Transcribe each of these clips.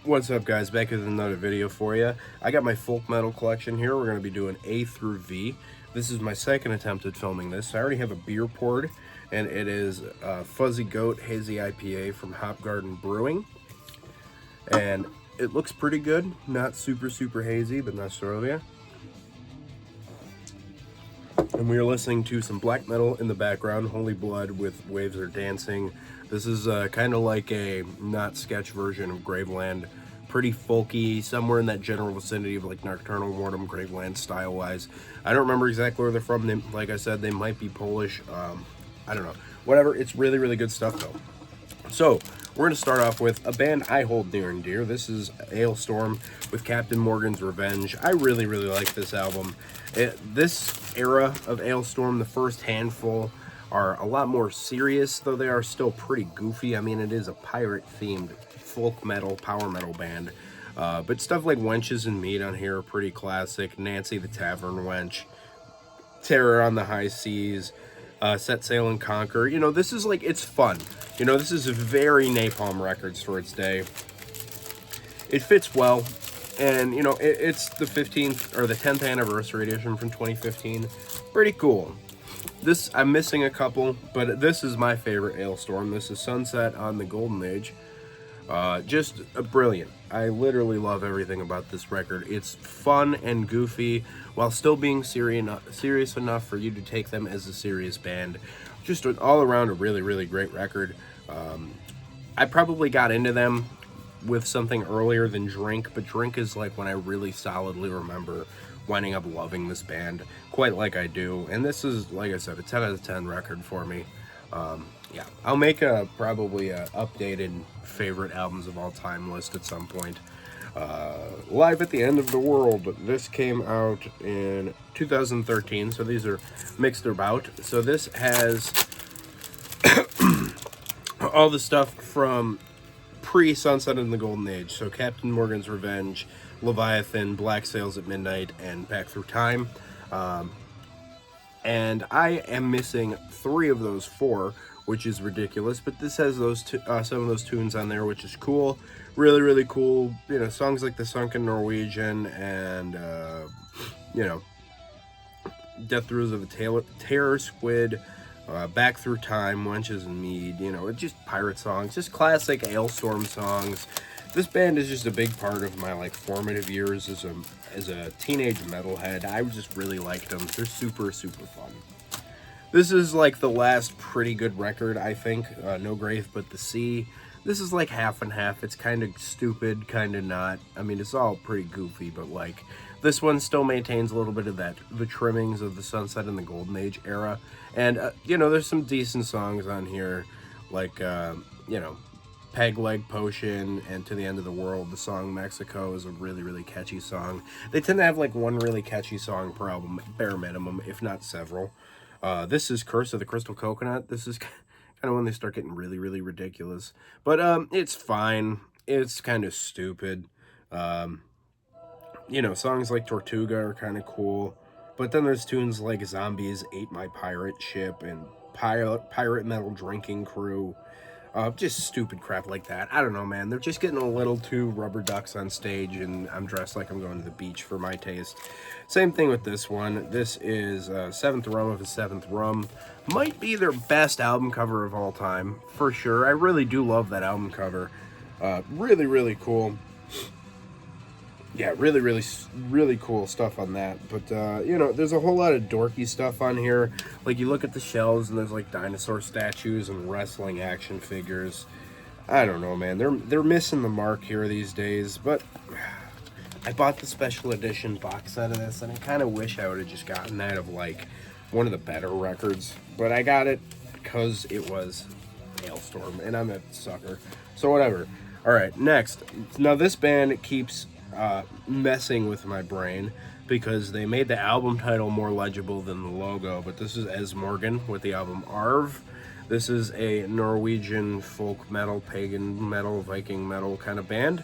What's up, guys? Back with another video for you. I got my folk metal collection here. We're going to be doing A through V. This is my second attempt at filming this. I already have a beer poured, and it is Fuzzy Goat Hazy IPA from Hop Garden Brewing. And it looks pretty good. Not super hazy, but not Sorovia. And we are listening to some black metal in the background, Holy Blood with Waves Are Dancing. This is kind of like a not sketch version of Graveland. Pretty folky, somewhere in that general vicinity of like Nocturnal Mortem, Graveland style-wise. I don't remember exactly where they're from. They, like I said, they might be Polish. I don't know. Whatever, it's really good stuff though. So, we're going to start off with a band I hold near and dear. This is Alestorm with Captain Morgan's Revenge. I really like this album. This era of Alestorm, the first handful, are a lot more serious, though they are still pretty goofy. I mean, it is a pirate-themed folk metal, power metal band. But stuff like Wenches and Meat on here are pretty classic. Nancy the Tavern Wench, Terror on the High Seas, Set Sail and Conquer. You know, this is like, it's fun. You know, this is very Napalm Records for its day. It fits well. And, you know, it's the 15th or the 10th anniversary edition from 2015. Pretty cool. This, I'm missing a couple, but this is my favorite Alestorm. This is Sunset on the Golden Age. Just brilliant. I literally love everything about this record. It's fun and goofy while still being serious enough for you to take them as a serious band. Just all around a really great record. I probably got into them with something earlier than Drink, but Drink is like when I really solidly remember winding up loving this band quite like I do. And this is, like I said, a 10 out of 10 record for me. Yeah, I'll make probably a updated favorite albums of all time list at some point. Live at the End of the World. This came out in 2013, so these are mixed about. So this has all the stuff from pre-Sunset in the Golden Age. So Captain Morgan's Revenge, Leviathan, Black Sails at Midnight, and Back Through Time. And I am missing 3 of those 4, which is ridiculous. But this has those some of those tunes on there, which is cool. Really cool. You know, songs like The Sunken Norwegian and, you know, Death Throes of a Terror Squid, Back Through Time, Wenches and Mead. You know, it's just pirate songs, just classic Alestorm songs. This band is just a big part of my like formative years as a teenage metalhead. I just really liked them. They're super fun. This is like the last pretty good record, I think. No Grave But the Sea. This is like half and half. It's kind of stupid, kind of not. I mean, it's all pretty goofy, but like this one still maintains a little bit of the trimmings of the Sunset and the Golden Age era. And you know, there's some decent songs on here, like you know, Peg Leg Potion and To the End of the World. The song Mexico is a really catchy song. They tend to have like one really catchy song per album, bare minimum, if not several. This is Curse of the Crystal Coconut. This is kind of when they start getting really ridiculous. But it's fine. It's kind of stupid. You know, songs like Tortuga are kind of cool. But then there's tunes like Zombies Ate My Pirate Ship and Pirate Metal Drinking Crew. Just stupid crap like that. I don't know, man. They're just getting a little too rubber ducks on stage, and I'm dressed like I'm going to the beach for my taste. Same thing with this one. This is Seventh Rum of a Seventh Rum. Might be their best album cover of all time, for sure. I really do love that album cover. Really cool. Yeah, really cool stuff on that. But, you know, there's a whole lot of dorky stuff on here. Like, you look at the shelves, and there's, like, dinosaur statues and wrestling action figures. I don't know, man. They're missing the mark here these days. But I bought the special edition box set of this, and I kind of wish I would have just gotten that of, like, one of the better records. But I got it because it was Alestorm, and I'm a sucker. So, whatever. All right, next. Now, this band keeps messing with my brain because they made the album title more legible than the logo, but this is Asmegin with the album Arv. This is a Norwegian folk metal, pagan metal, Viking metal kind of band.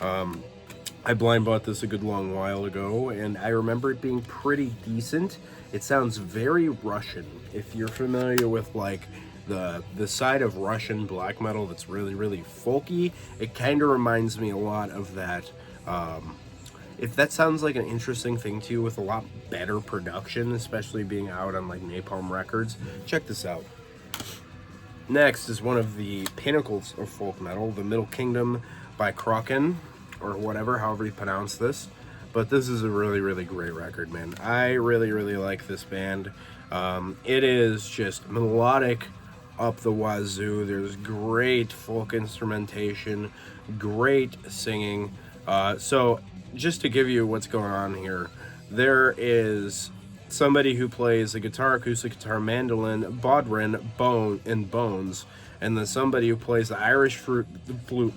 I blind bought this a good long while ago, and I remember it being pretty decent. It sounds very Russian. If you're familiar with like the side of Russian black metal that's really, really folky. It kind of reminds me a lot of that. If that sounds like an interesting thing to you with a lot better production, especially being out on like Napalm Records, check this out. Next is one of the pinnacles of folk metal, The Middle Kingdom by Cruachan, or whatever, however you pronounce this. But this is a really, really great record, man. I really, really like this band. It is just melodic up the wazoo. There's great folk instrumentation, great singing. So just to give you what's going on here, there is somebody who plays a guitar, acoustic guitar, mandolin, bodhran, bones, and then somebody who plays the Irish flute,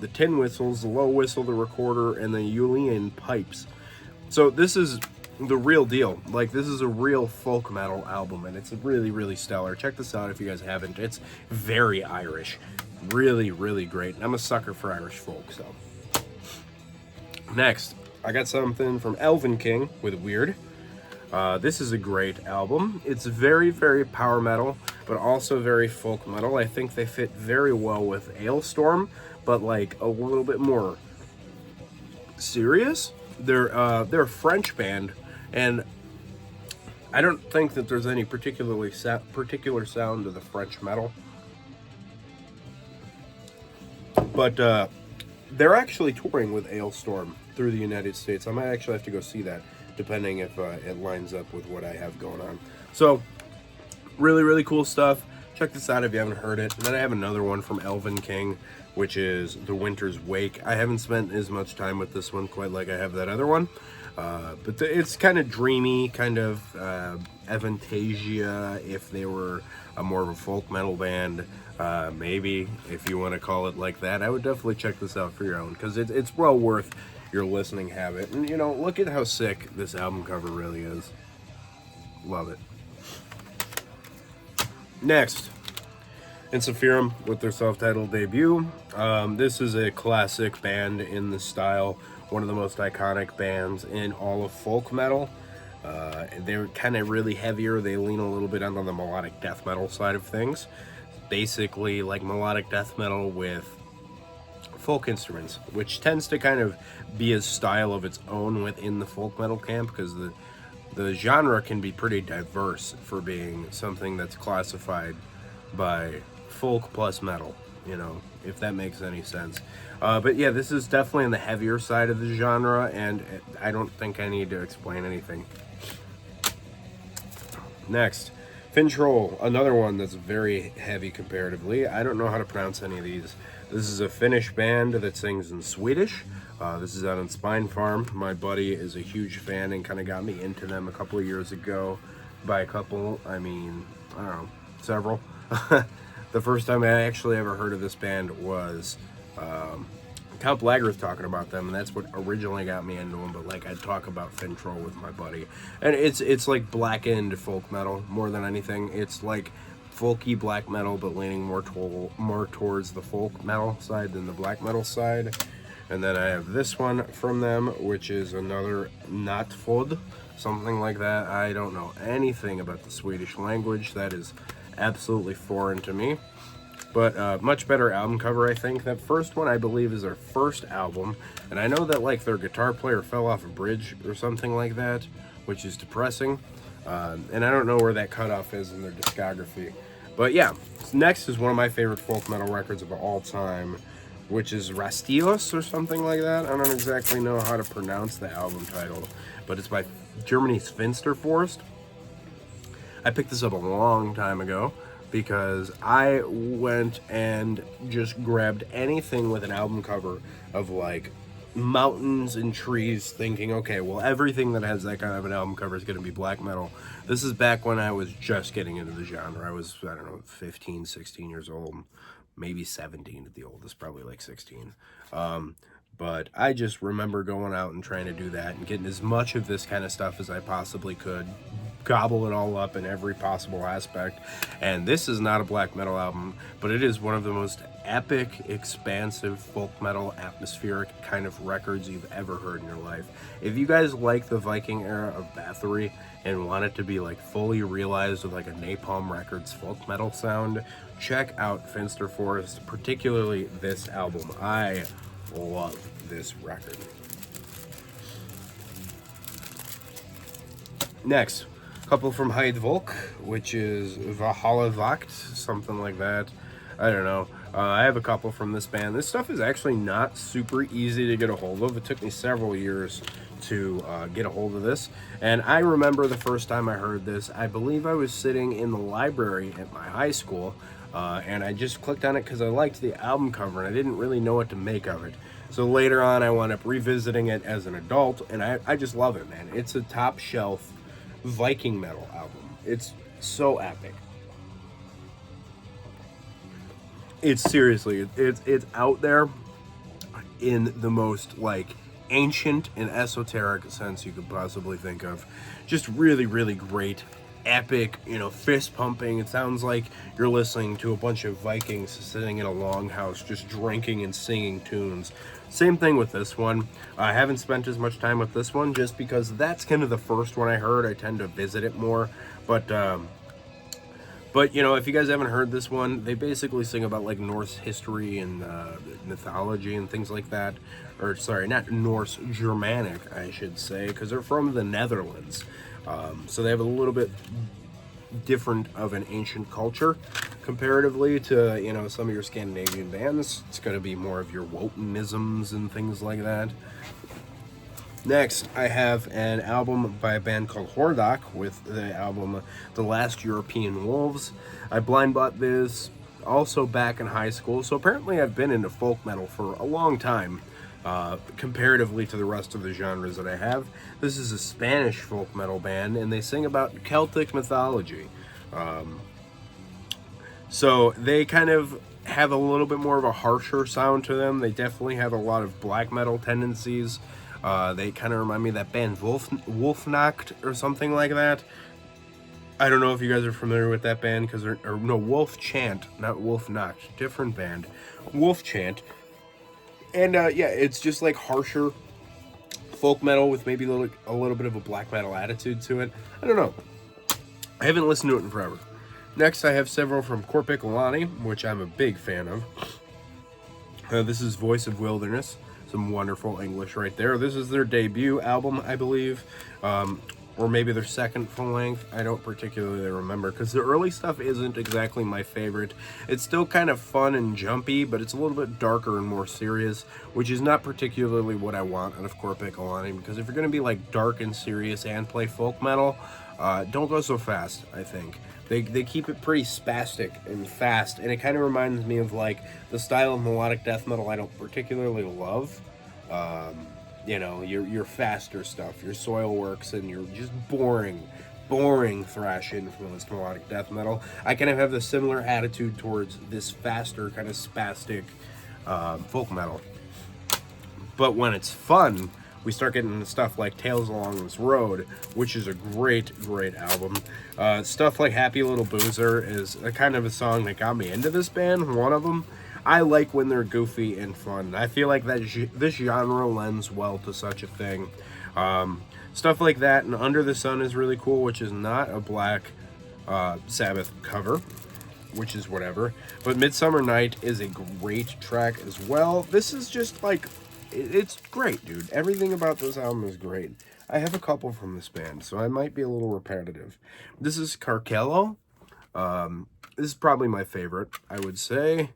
the tin whistles, the low whistle, the recorder, and the Uilleann pipes. So this is the real deal. Like, this is a real folk metal album, and it's really, really stellar. Check this out if you guys haven't. It's very Irish. Really, really great. I'm a sucker for Irish folk, so. Next, I got something from Elvenking with Weird. This is a great album. It's very, very power metal, but also very folk metal. I think they fit very well with Alestorm, but like a little bit more serious. They're a French band, and I don't think that there's any particular sound to the French metal. But they're actually touring with Alestorm through the United States. I might actually have to go see that, depending if it lines up with what I have going on. So, really, really cool stuff. Check this out if you haven't heard it. And then I have another one from Elvenking, which is The Winter's Wake. I haven't spent as much time with this one quite like I have that other one. But it's kind of dreamy, kind of Avantasia if they were a more of a folk metal band. Maybe, if you want to call it like that. I would definitely check this out for your own, because it's well worth your listening habit. And, you know, look at how sick this album cover really is. Love it. Next, Ensiferum with their self-titled debut. This is a classic band in the style, one of the most iconic bands in all of folk metal. They're kind of really heavier. They lean a little bit onto the melodic death metal side of things. Basically like melodic death metal with folk instruments, which tends to kind of be a style of its own within the folk metal camp, because the genre can be pretty diverse for being something that's classified by folk plus metal, you know, if that makes any sense. But yeah, this is definitely on the heavier side of the genre, and I don't think I need to explain anything. Next, Finntroll, another one that's very heavy comparatively. I don't know how to pronounce any of these. This is a Finnish band that sings in Swedish. This is out on Spine Farm. My buddy is a huge fan and kind of got me into them a couple of years ago. By a couple, I mean, I don't know, several. The first time I actually ever heard of this band was Count Blagger's talking about them, and that's what originally got me into them. But like, I'd talk about Finntroll with my buddy, and it's like blackened folk metal more than anything. It's like folky black metal, but leaning more towards the folk metal side than the black metal side. And then I have this one from them, which is another Nattfod, something like that. I don't know anything about the Swedish language. That is absolutely foreign to me. But much better album cover, I think. That first one, I believe, is their first album. And I know that, like, their guitar player fell off a bridge or something like that, which is depressing. And I don't know where that cutoff is in their discography. But yeah, next is one of my favorite folk metal records of all time, which is Rastios or something like that. I don't exactly know how to pronounce the album title, but it's by Germany's Finsterforst. I picked this up a long time ago because I went and just grabbed anything with an album cover of like mountains and trees, thinking, okay, well, everything that has that kind of an album cover is going to be black metal. This is back when I was just getting into the genre. I was, I don't know, 15, 16 years old, maybe 17 at the oldest, probably like 16. But I just remember going out and trying to do that and getting as much of this kind of stuff as I possibly could, gobble it all up in every possible aspect. And this is not a black metal album, but it is one of the most epic, expansive, folk metal, atmospheric kind of records you've ever heard in your life. If you guys like the Viking era of Bathory and want it to be like fully realized with like a Napalm Records folk metal sound, check out Finsterforst, particularly this album. I love this record. Next, a couple from Heidevolk, which is Heidevolk, something like that. I don't know. I have a couple from this band. This stuff is actually not super easy to get a hold of. It took me several years to get a hold of this. And I remember the first time I heard this, I believe I was sitting in the library at my high school, and I just clicked on it because I liked the album cover and I didn't really know what to make of it. So later on, I wound up revisiting it as an adult, and I just love it, man. It's a top shelf Viking metal album. It's so epic. It's seriously, it's out there in the most like ancient and esoteric sense you could possibly think of. Just really, really great, epic, fist pumping. It sounds like you're listening to a bunch of Vikings sitting in a longhouse just drinking and singing tunes. Same thing with this one. I haven't spent as much time with this one just because that's kind of the first one I heard. I tend to visit it more, but if you guys haven't heard this one, they basically sing about like Norse history and mythology and things like that. Or sorry, not Norse, Germanic, I should say, because they're from the Netherlands. So they have a little bit different of an ancient culture comparatively to, some of your Scandinavian bands. It's going to be more of your Wotanisms and things like that. Next, I have an album by a band called Hordak with the album The Last European Wolves. I blind bought this also back in high school, so apparently I've been into folk metal for a long time, comparatively to the rest of the genres that I have. This is a Spanish folk metal band, and they sing about Celtic mythology. So they kind of have a little bit more of a harsher sound to them. They definitely have a lot of black metal tendencies. They kind of remind me of that band Wolfnacht or something like that. I don't know if you guys are familiar with that band because Wolf Chant, not Wolfnacht, different band, Wolf Chant. And it's just like harsher folk metal with maybe a little bit of a black metal attitude to it. I don't know. I haven't listened to it in forever. Next, I have several from Korpiklaani, which I'm a big fan of. This is Voice of Wilderness. Some wonderful English right there. This is their debut album, I believe, or maybe their second full length. I don't particularly remember because the early stuff isn't exactly my favorite. It's still kind of fun and jumpy, but it's a little bit darker and more serious, which is not particularly what I want out of Korpiklaani, because if you're going to be like dark and serious and play folk metal, don't go so fast, I think. They keep it pretty spastic and fast, and it kind of reminds me of like the style of melodic death metal I don't particularly love. Your faster stuff, your Soilworks, and your just boring thrash influenced melodic death metal. I kind of have the similar attitude towards this faster kind of spastic folk metal. But when it's fun, we start getting into stuff like Tales Along This Road, which is a great album. Stuff like Happy Little Boozer is a kind of a song that got me into this band, one of them. I like when they're goofy and fun. I feel like that this genre lends well to such a thing. Stuff like that, and Under the Sun is really cool, which is not a Black Sabbath cover, which is whatever. But Midsummer Night is a great track as well. This is just like... It's great, dude. Everything about this album is great. I have a couple from this band, so I might be a little repetitive. This is Carkello. This is probably my favorite, I would say.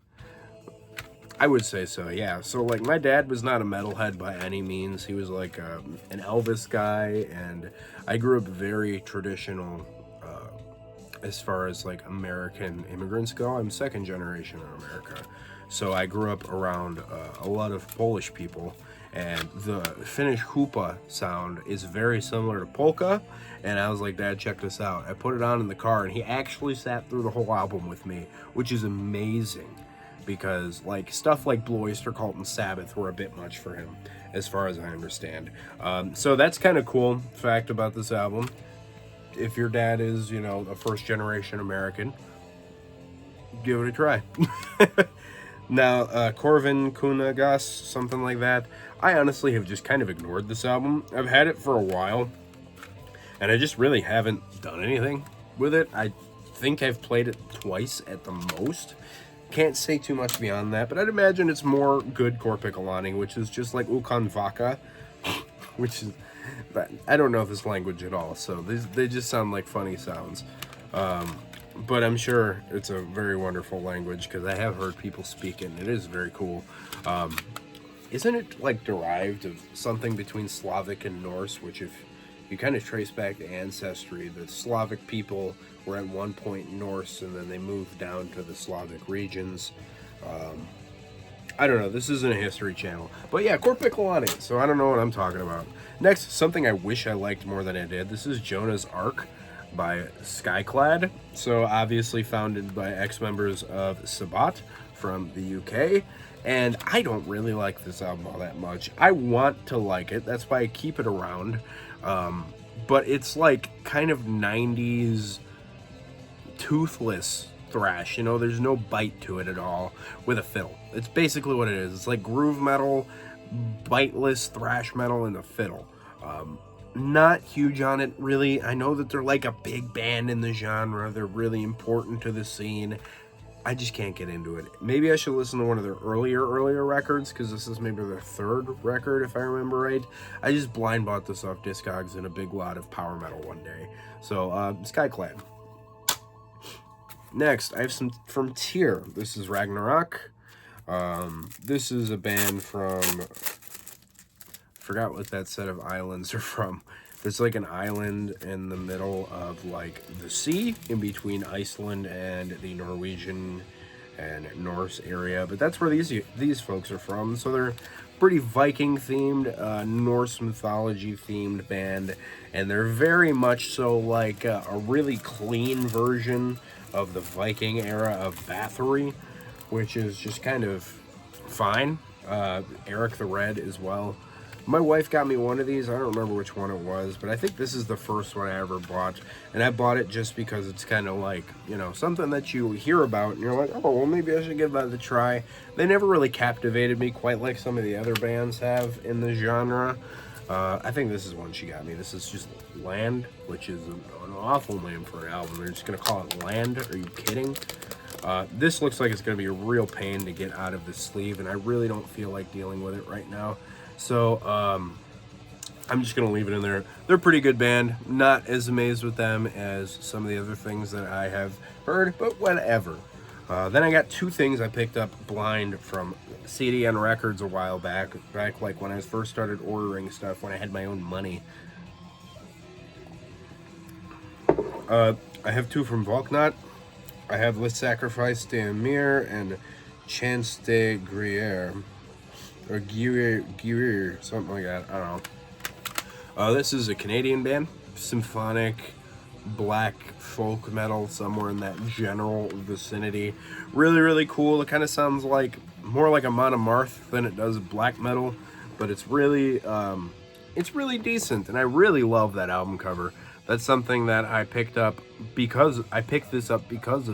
I would say so, yeah. So, like, my dad was not a metalhead by any means. He was, like, an Elvis guy, and I grew up very traditional as far as, like, American immigrants go. I'm second generation in America. So I grew up around a lot of Polish people, and the Finnish hupa sound is very similar to polka, and I was like, Dad, check this out. I put it on in the car, and he actually sat through the whole album with me, which is amazing, because like stuff like Blue Oyster Cult and Sabbath were a bit much for him, as far as I understand. So that's kind of cool fact about this album. If your dad is, a first-generation American, give it a try. Now, Corvin Kunagas, something like that. I honestly have just kind of ignored this album. I've had it for a while, and I just really haven't done anything with it. I think I've played it twice at the most. Can't say too much beyond that, but I'd imagine it's more good Korpiklaani, which is just like Ukan Vaka, which is, but I don't know this language at all, so they just sound like funny sounds. But I'm sure it's a very wonderful language because I have heard people speak it, and it is very cool. Isn't it like derived of something between Slavic and Norse, which if you kind of trace back to ancestry, the Slavic people were at one point Norse, and then they moved down to the Slavic regions. I don't know, this isn't a history channel. But yeah, Korpiklaani, so I don't know what I'm talking about. Next, something I wish I liked more than I did. This is Jonah's Ark by Skyclad. So obviously founded by ex-members of Sabbat from the UK. And I don't really like this album all that much. I want to like it, that's why I keep it around. But it's like kind of 90s toothless thrash, you know, there's no bite to it at all with a fiddle. It's basically what it is. It's like groove metal, biteless thrash metal and a fiddle. Not huge on it, really. I know that they're like a big band in the genre. They're really important to the scene. I just can't get into it. Maybe I should listen to one of their earlier records, because this is maybe their third record, if I remember right. I just blind bought this off Discogs in a big lot of power metal one day. So, Skyclad. Next, I have some from Tyr. This is Ragnarok. This is a band from... forgot what that set of islands are from. It's like an island in the middle of like the sea, in between Iceland and the Norwegian and Norse area. But that's where these folks are from. So they're pretty Viking themed, Norse mythology themed band, and they're very much so like a really clean version of the Viking era of Bathory, which is just kind of fine. Eric the Red as well. My wife got me one of these. I don't remember which one it was, but I think this is the first one I ever bought. And I bought it just because it's kind of like, you know, something that you hear about and you're like, oh, well, maybe I should give that a try. They never really captivated me quite like some of the other bands have in the genre. I think this is one she got me. This is just Land, which is an awful name for an album. They're just going to call it Land. Are you kidding? This looks like it's going to be a real pain to get out of the sleeve, and I really don't feel like dealing with it right now. So, I'm just going to leave it in there. They're a pretty good band. Not as amazed with them as some of the other things that I have heard, but whatever. Then I got two things I picked up blind from CDN Records a while back like when I first started ordering stuff, when I had my own money. I have two from Volknot. I have Le Sacrifice de Amir and Chance de Gruyere. Or Guerrier, something like that. I don't know. This is a Canadian band. Symphonic, black folk metal, somewhere in that general vicinity. Really, really cool. It kind of sounds like more like a Monomarth than it does black metal, but it's really decent, and I really love that album cover. That's something that I picked up because of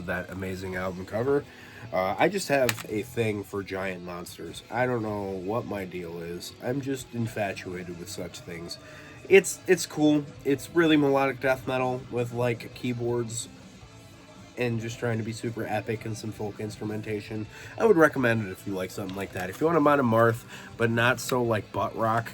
that amazing album cover. I just have a thing for giant monsters. I don't know what my deal is. I'm just infatuated with such things. It's cool. It's really melodic death metal with like keyboards and just trying to be super epic and some folk instrumentation. I would recommend it if you like something like that. If you want a Monomarth, but not so like butt rock,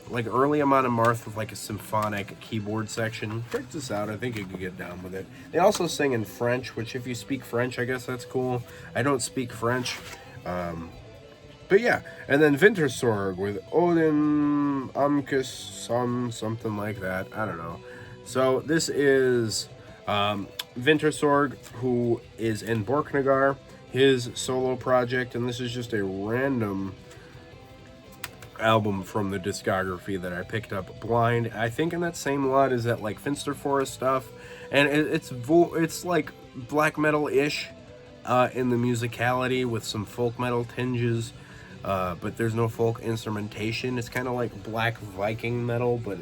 like early Amon Amarth with like a symphonic keyboard section. Check this out. I think you could get down with it. They also sing in French, which if you speak French, I guess that's cool. I don't speak French. But yeah. And then Vintersorg with Odin Amkus, something like that. I don't know. So this is Vintersorg, who is in Borknagar, his solo project, and this is just a random album from the discography that I picked up blind. I think in that same lot is that like Finsterforst stuff, and it's like black metal-ish in the musicality with some folk metal tinges, but there's no folk instrumentation. It's kind of like black Viking metal, but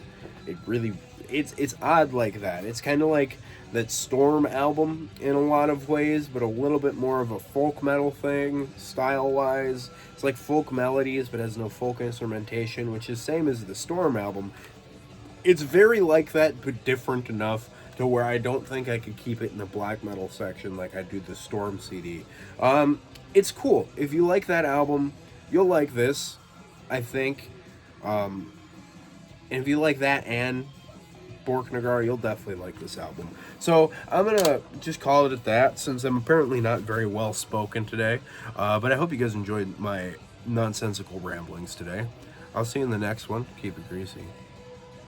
it really, it's odd like that. It's kind of like that Storm album in a lot of ways, but a little bit more of a folk metal thing style wise. It's like folk melodies, but has no folk instrumentation, which is same as the Storm album. It's very like that, but different enough to where I don't think I could keep it in the black metal section like I do the Storm CD. It's cool. If you like that album, you'll like this, I think. And if you like that and Borknagar, you'll definitely like this album. So I'm gonna just call it at that, since I'm apparently not very well spoken today. But I hope you guys enjoyed my nonsensical ramblings today. I'll see you in the next one. Keep it greasy.